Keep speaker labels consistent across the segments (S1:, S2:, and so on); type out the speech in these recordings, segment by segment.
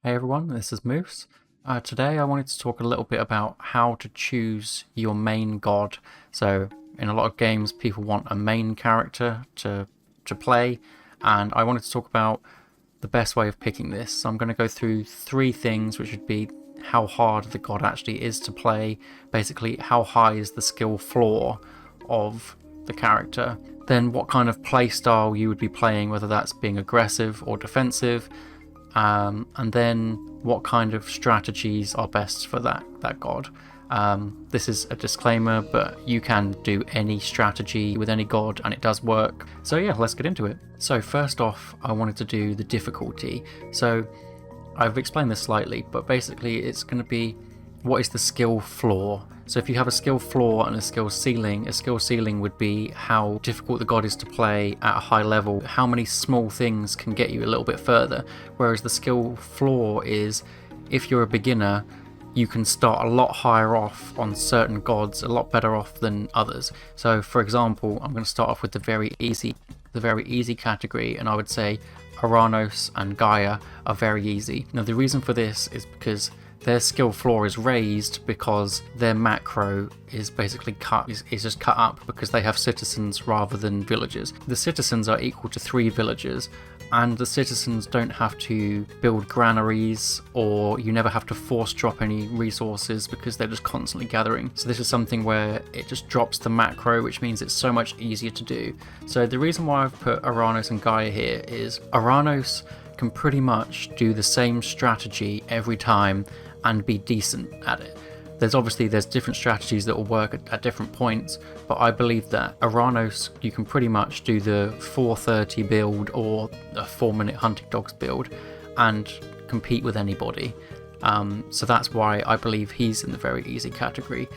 S1: Hey everyone, this is Moose. Today I wanted to talk a little bit about how to choose your main god. So in a lot of games people want a main character to play, and I wanted to talk about the best way of picking this. So I'm going to go through three things, which would be how hard the god actually is to play, basically how high is the skill floor of the character, then what kind of play style you would be playing, whether that's being aggressive or defensive, and then what kind of strategies are best for that god. This is a disclaimer, but you can do any strategy with any god and it does work. So yeah, let's get into it. So first off, I wanted to do the difficulty. So I've explained this slightly, but basically it's going to be what is the skill floor. So if you have a skill floor and a skill ceiling would be how difficult the god is to play at a high level, how many small things can get you a little bit further, whereas the skill floor is if you're a beginner, you can start a lot higher off on certain gods, a lot better off than others. So for example, I'm going to start off with the very easy category, and I would say Kronos and Gaia are very easy. Now the reason for this is because their skill floor is raised because their macro is basically is just cut up because they have citizens rather than villagers. The citizens are equal to 3 villagers, and the citizens don't have to build granaries, or you never have to force drop any resources because they're just constantly gathering. So this is something where it just drops the macro, which means it's so much easier to do. So the reason why I've put Kronos and Gaia here is Kronos can pretty much do the same strategy every time and be decent at it. There's different strategies that will work at different points, but I believe that Kronos, you can pretty much do the 4:30 build or a 4-minute hunting dogs build and compete with anybody. So that's why I believe he's in the very easy category.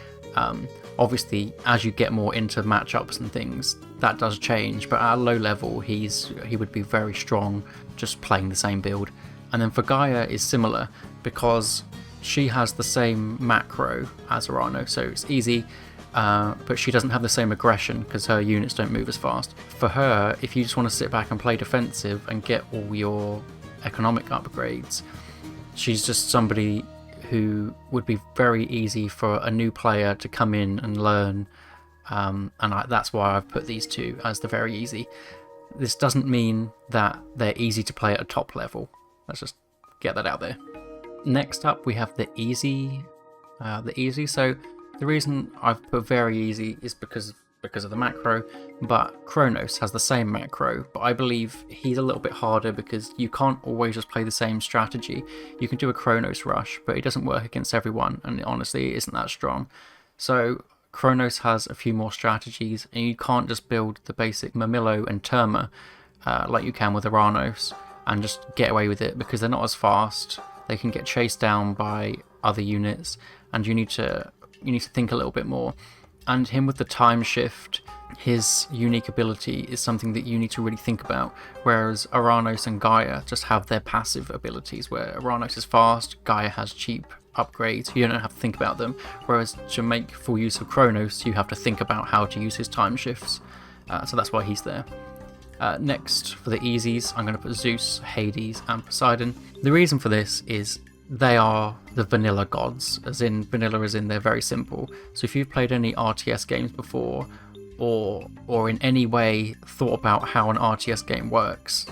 S1: Obviously, as you get more into matchups and things, that does change, but at a low level, he would be very strong just playing the same build. And then for Gaia is similar because she has the same macro as Kronos, so it's easy, but she doesn't have the same aggression because her units don't move as fast. For her, if you just want to sit back and play defensive and get all your economic upgrades, she's just somebody who would be very easy for a new player to come in and learn, that's why I've put these two as the very easy. This doesn't mean that they're easy to play at a top level. Let's just get that out there. Next up we have the easy. So the reason I've put very easy is because of the macro, but Kronos has the same macro, but I believe he's a little bit harder because you can't always just play the same strategy. You can do a Kronos rush, but it doesn't work against everyone, and it honestly isn't that strong. So Kronos has a few more strategies, and you can't just build the basic Mamilo and Terma like you can with Kronos and just get away with it, because they're not as fast. They can get chased down by other units, and you need to think a little bit more. And him with the time shift, his unique ability is something that you need to really think about, whereas Kronos and Gaia just have their passive abilities, where Kronos is fast, Gaia has cheap upgrades, you don't have to think about them, whereas to make full use of Kronos you have to think about how to use his time shifts, so that's why he's there. Next, for the easies, I'm going to put Zeus, Hades and Poseidon. The reason for this is they are the vanilla gods, as in they're very simple. So if you've played any RTS games before, or in any way thought about how an RTS game works,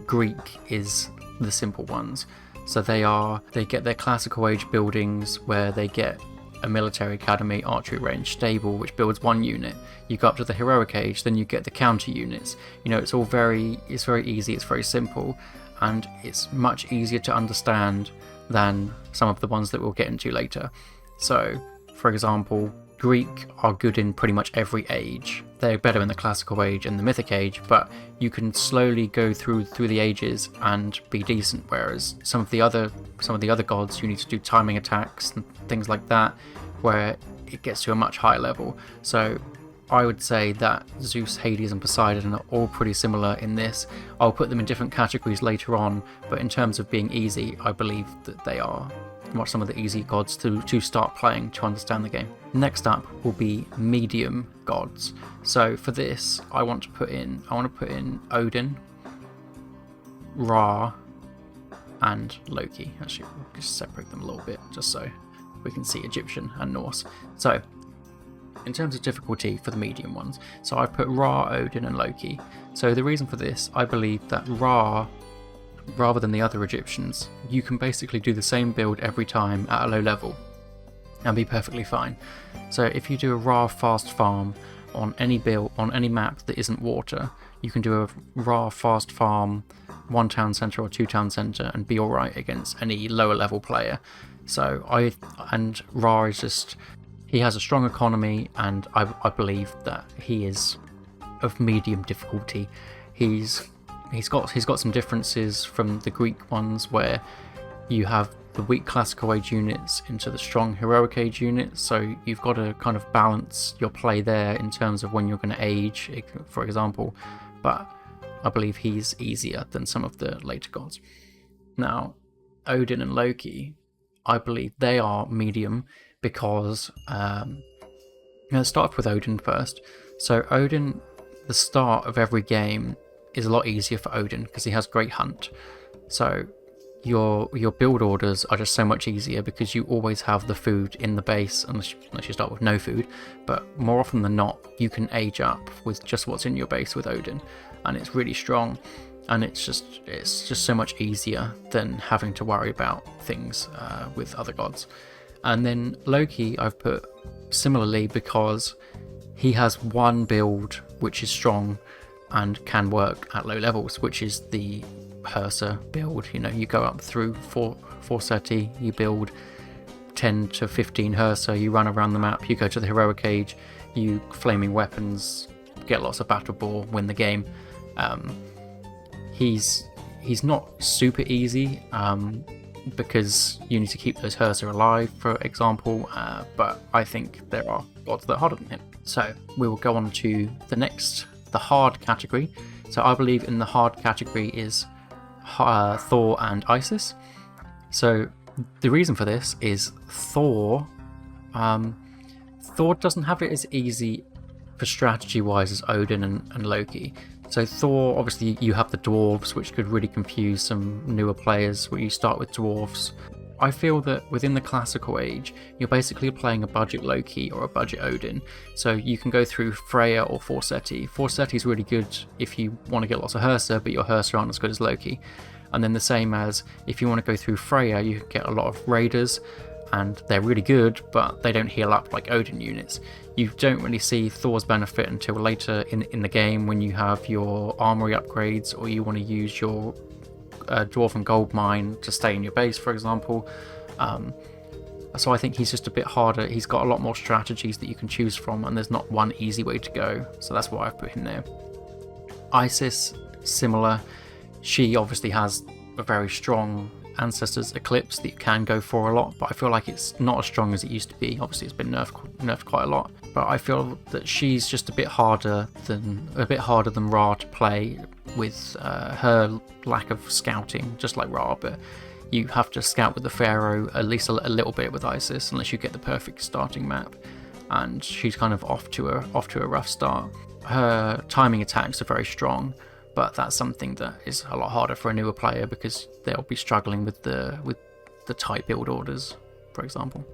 S1: Greek is the simple ones. So they get their classical age buildings where they get a military academy, archery range, stable, which builds 1 unit. You go up to the heroic age, then you get the counter units. It's very easy, it's very simple, and it's much easier to understand than some of the ones that we'll get into later. So, for example, Greek are good in pretty much every age. They're better in the classical age and the mythic age, but you can slowly go through the ages and be decent, whereas some of the other gods, you need to do timing attacks and things like that, where it gets to a much higher level. So I would say that Zeus, Hades and Poseidon are all pretty similar in this. I'll put them in different categories later on, but in terms of being easy, I believe that they are some of the easy gods to start playing, to understand the game. Next up will be medium gods. So for this, I want to put in Odin, Ra, and Loki. Actually, we'll just separate them a little bit just so we can see Egyptian and Norse. So, in terms of difficulty for the medium ones, so I put Ra, Odin and Loki. So the reason for this, I believe that Ra, rather than the other Egyptians, you can basically do the same build every time at a low level and be perfectly fine. So if you do a Ra fast farm on any build, on any map that isn't water, you can do a Ra fast farm 1 town centre or 2 town centre and be alright against any lower level player. So and Ra is just, he has a strong economy, and I believe that he is of medium difficulty. He's got some differences from the Greek ones, where you have the weak classical age units into the strong heroic age units, so you've got to kind of balance your play there in terms of when you're going to age, for example. But I believe he's easier than some of the later gods. Now, Odin and Loki, I believe they are medium because let's start off with Odin first. So Odin, the start of every game is a lot easier for Odin because he has great hunt. So your build orders are just so much easier because you always have the food in the base, unless you start with no food. But more often than not, you can age up with just what's in your base with Odin, and it's really strong. And it's just so much easier than having to worry about things with other gods. And then Loki I've put similarly because he has one build which is strong and can work at low levels, which is the Hersa build. You know, you go up through versatility, you build 10 to 15 Hersa, you run around the map, you go to the heroic age, you flaming weapons, get lots of battle boar, win the game. He's not super easy because you need to keep those Hersa alive, for example, but I think there are gods that are harder than him. So we will go on to the hard category. So I believe in the hard category is Thor and Isis. So the reason for this is Thor doesn't have it as easy for strategy wise as Odin and Loki. So Thor, obviously you have the dwarves, which could really confuse some newer players where you start with dwarves. I feel that within the classical age, you're basically playing a budget Loki or a budget Odin. So you can go through Freya or Forseti. Forseti is really good if you want to get lots of Hersa, but your Hersa aren't as good as Loki. And then the same as if you want to go through Freya, you can get a lot of Raiders, and they're really good, but they don't heal up like Odin units. You don't really see Thor's benefit until later in the game when you have your armory upgrades, or you want to use your dwarf and gold mine to stay in your base, for example. So I think he's just a bit harder. He's got a lot more strategies that you can choose from, and there's not one easy way to go. So that's why I've put him there. Isis, similar. She obviously has a very strong Ancestors Eclipse that you can go for a lot, but I feel like it's not as strong as it used to be. Obviously it's been nerfed quite a lot, but I feel that she's just a bit harder than Ra to play with her lack of scouting, just like Ra. But you have to scout with the Pharaoh at least a little bit with Isis, unless you get the perfect starting map, and she's kind of off to a rough start. Her timing attacks are very strong, but that's something that is a lot harder for a newer player because they'll be struggling with the tight build orders, for example.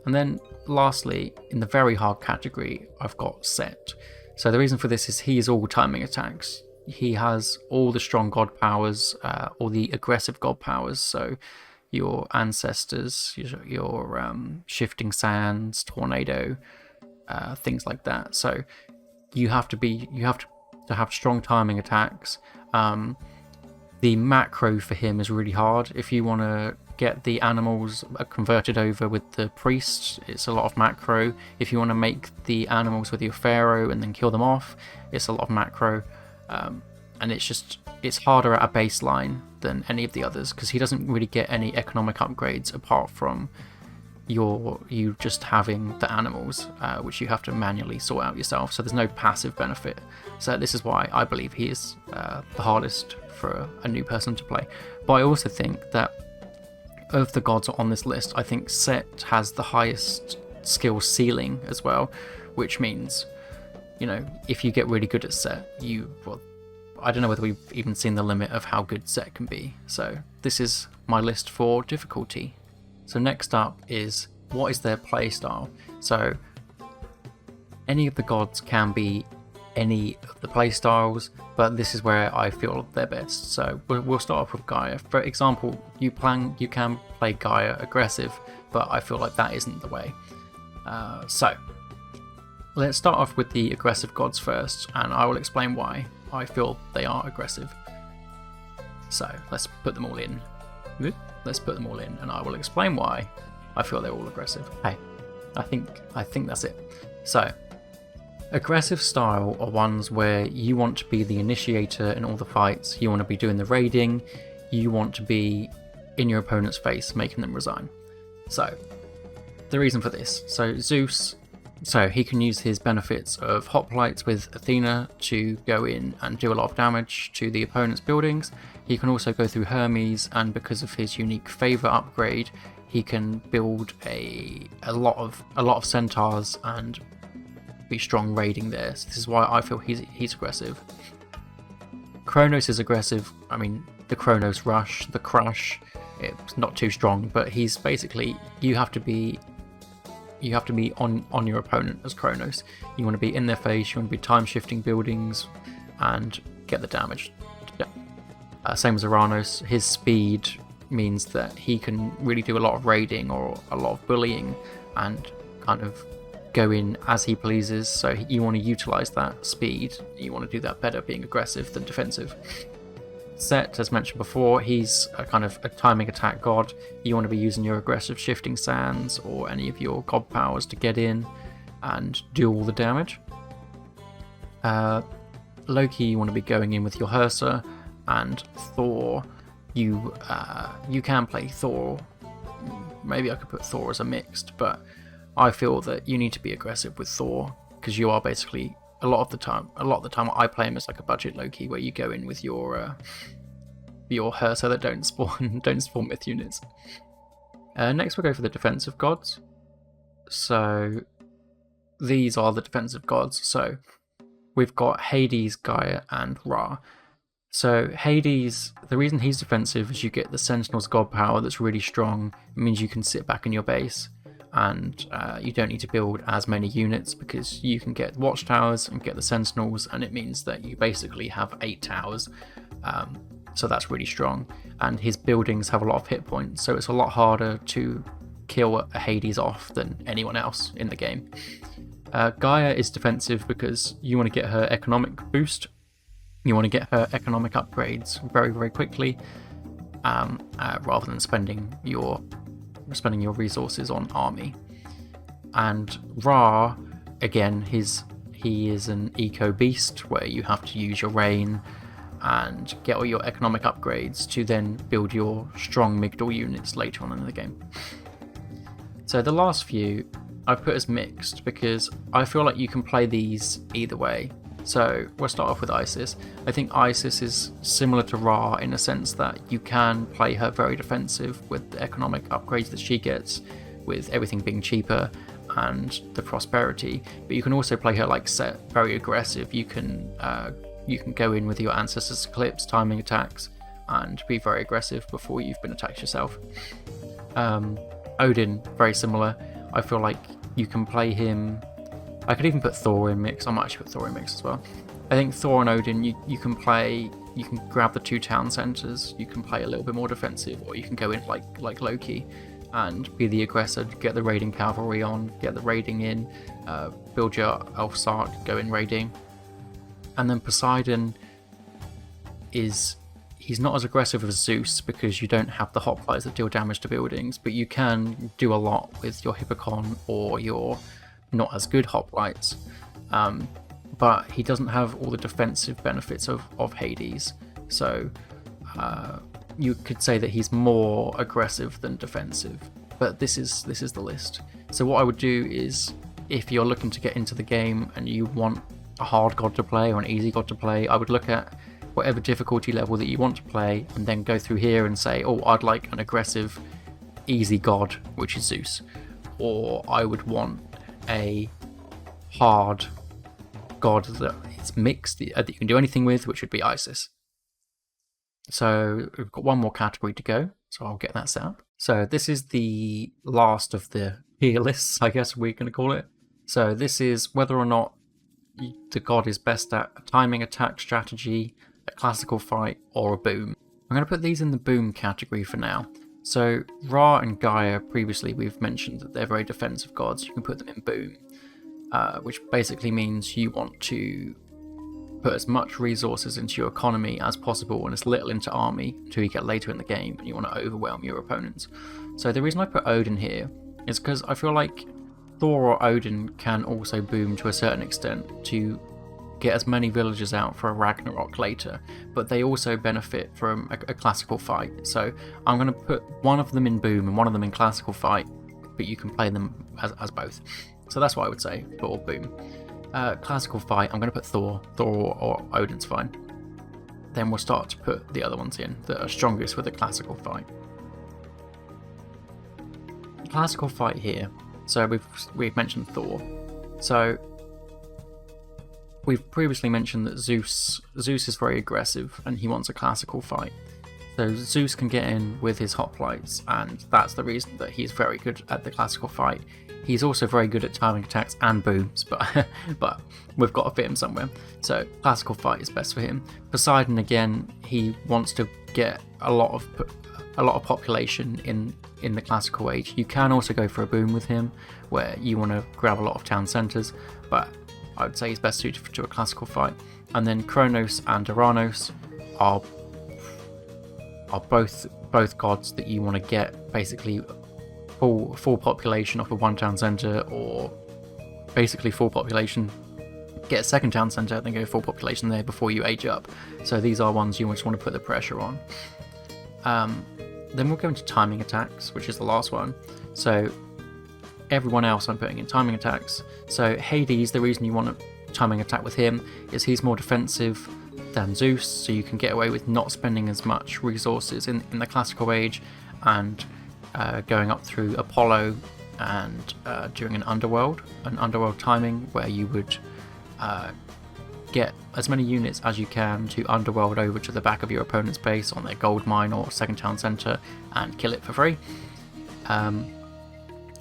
S1: And then lastly, in the very hard category, I've got Set. So the reason for this is he is all timing attacks. He has all the strong god powers, all the aggressive god powers. So your ancestors, your shifting sands, tornado, things like that. So you have to have strong timing attacks. The macro for him is really hard. If you want to get the animals converted over with the priests, it's a lot of macro. If you want to make the animals with your pharaoh and then kill them off, it's a lot of macro. And it's harder at a baseline than any of the others because he doesn't really get any economic upgrades apart from you just having the animals, which you have to manually sort out yourself. So there's no passive benefit. So this is why I believe he is the hardest for a new person to play. But I also think that of the gods on this list, I think Set has the highest skill ceiling as well, which means, if you get really good at Set, I don't know whether we've even seen the limit of how good Set can be. So this is my list for difficulty. So next up is, what is their playstyle? So any of the gods can be any of the playstyles, but this is where I feel they're best. So we'll start off with Gaia. For example, you can play Gaia aggressive, but I feel like that isn't the way. So let's start off with the aggressive gods first, and I will explain why I feel they are aggressive. So let's put them all in. And I will explain why I feel they're all aggressive. Hey, I think that's it. So aggressive style are ones where you want to be the initiator in all the fights, you want to be doing the raiding, you want to be in your opponent's face, making them resign. So the reason for this, so Zeus, so he can use his benefits of hoplites with Athena to go in and do a lot of damage to the opponent's buildings. He can also go through Hermes, and because of his unique favor upgrade, he can build a lot of centaurs and be strong raiding there. So this is why I feel he's aggressive. Kronos is aggressive. I mean, the Kronos rush, the crush, it's not too strong, but he's basically, you have to be on your opponent as Kronos. You want to be in their face, you want to be time shifting buildings and get the damage. Same as Uranus, his speed means that he can really do a lot of raiding or a lot of bullying and kind of go in as he pleases, so you want to utilize that speed. You want to do that better being aggressive than defensive. Set, as mentioned before, he's a kind of a timing attack god. You want to be using your aggressive shifting sands or any of your god powers to get in and do all the damage. Loki, you want to be going in with your Hersa, and Thor, you can play Thor. Maybe I could put Thor as a mixed, but I feel that you need to be aggressive with Thor because you are basically a lot of the time I play him as like a budget Loki, where you go in with your Hersa that don't spawn myth units. Next we'll go for the defensive gods. So these are the defensive gods. So we've got Hades, Gaia, and Ra. So Hades, the reason he's defensive is you get the Sentinel's god power that's really strong. It means you can sit back in your base and you don't need to build as many units because you can get watchtowers and get the Sentinels, and it means that you basically have 8 towers. So that's really strong, and his buildings have a lot of hit points, so it's a lot harder to kill a Hades off than anyone else in the game. Gaia is defensive because you want to get her economic boost. You want to get her economic upgrades very, very quickly, rather than spending your resources on army. And Ra, again, he is an eco beast where you have to use your rain and get all your economic upgrades to then build your strong Migdal units later on in the game. So the last few I've put as mixed because I feel like you can play these either way. So we'll start off with Isis. I think Isis is similar to Ra in a sense that you can play her very defensive with the economic upgrades that she gets, with everything being cheaper and the prosperity, but you can also play her like Set, very aggressive. You can go in with your Ancestors Eclipse timing attacks and be very aggressive before you've been attacked yourself. Odin, very similar. I feel like you can play him. I could even put Thor in mix. I might actually put Thor in mix as well. I think Thor and Odin, you can grab the 2 town centers, you can play a little bit more defensive, or you can go in like Loki and be the aggressor, get the raiding cavalry on, get the raiding in, build your Elf Sark, go in raiding. And then Poseidon he's not as aggressive as Zeus because you don't have the hoplites that deal damage to buildings, but you can do a lot with your Hippocon or your not as good hoplites, but he doesn't have all the defensive benefits of Hades, so you could say that he's more aggressive than defensive, but this is the list. So what I would do is, if you're looking to get into the game and you want a hard god to play or an easy god to play, I would look at whatever difficulty level that you want to play and then go through here and say, oh, I'd like an aggressive easy god, which is Zeus, or I would want a hard god that it's mixed that you can do anything with, which would be Isis. So we've got one more category to go, so I'll get that set up. So this is the last of the tier lists, I guess we're going to call it. So this is whether or not the god is best at a timing attack strategy, a classical fight, or a boom. I'm going to put these in the boom category for now. So Ra and Gaia, previously we've mentioned that they're very defensive gods. You can put them in boom, which basically means you want to put as much resources into your economy as possible and as little into army until you get later in the game and you want to overwhelm your opponents. So the reason I put Odin here is because I feel like Thor or Odin can also boom to a certain extent to get as many villagers out for a Ragnarok later, but they also benefit from a classical fight. So I'm going to put one of them in boom and one of them in classical fight, but you can play them as both. So that's what I would say for boom. Classical fight, I'm going to put Thor or Odin's fine. Then we'll start to put the other ones in that are strongest with the classical fight. Classical fight here. So we've mentioned Thor. So we've previously mentioned that Zeus is very aggressive and he wants a classical fight. So Zeus can get in with his hoplites, and that's the reason that he's very good at the classical fight. He's also very good at timing attacks and booms, but we've got to fit him somewhere. So classical fight is best for him. Poseidon, again, he wants to get a lot of population in the classical age. You can also go for a boom with him, where you want to grab a lot of town centres, but I would say he's best suited to a classical fight. And then Kronos and Uranos are both gods that you want to get basically full population off of one town centre, or basically full population, get a second town centre, then go full population there before you age up. So these are ones you just want to put the pressure on. Then we'll go into timing attacks, which is the last one. So everyone else I'm putting in timing attacks. So Hades, the reason you want a timing attack with him is he's more defensive than Zeus, so you can get away with not spending as much resources in the classical age, and going up through Apollo and doing an underworld timing where you would get as many units as you can to underworld over to the back of your opponent's base on their gold mine or second town centre and kill it for free.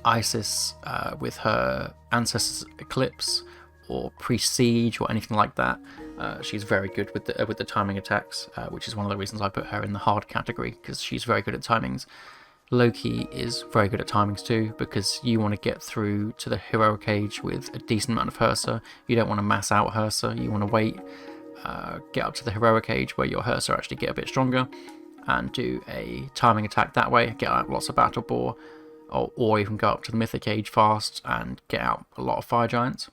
S1: Isis with her Ancestors Eclipse or Pre-Siege or anything like that, she's very good with the timing attacks, which is one of the reasons I put her in the hard category, because she's very good at timings. Loki is very good at timings too, because you want to get through to the heroic age with a decent amount of Hersa. You don't want to mass out Hersa, you want to wait, get up to the heroic age where your Hersa actually get a bit stronger and do a timing attack that way, get out lots of battle boar, or even go up to the mythic age fast and get out a lot of fire giants.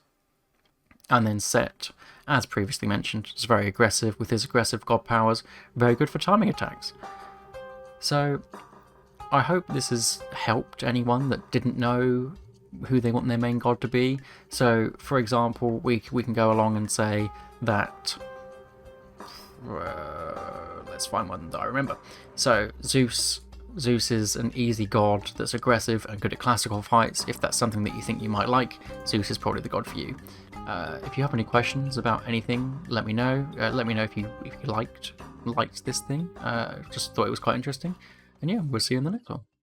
S1: And then Set, as previously mentioned, is very aggressive with his aggressive god powers, very good for timing attacks. So I hope this has helped anyone that didn't know who they want their main god to be. So, for example, we can go along and say that let's find one that I remember. So Zeus is an easy god that's aggressive and good at classical fights. If that's something that you think you might like, Zeus is probably the god for you. If you have any questions about anything, let me know. Let me know if you liked this thing. Just thought it was quite interesting. And yeah, we'll see you in the next one.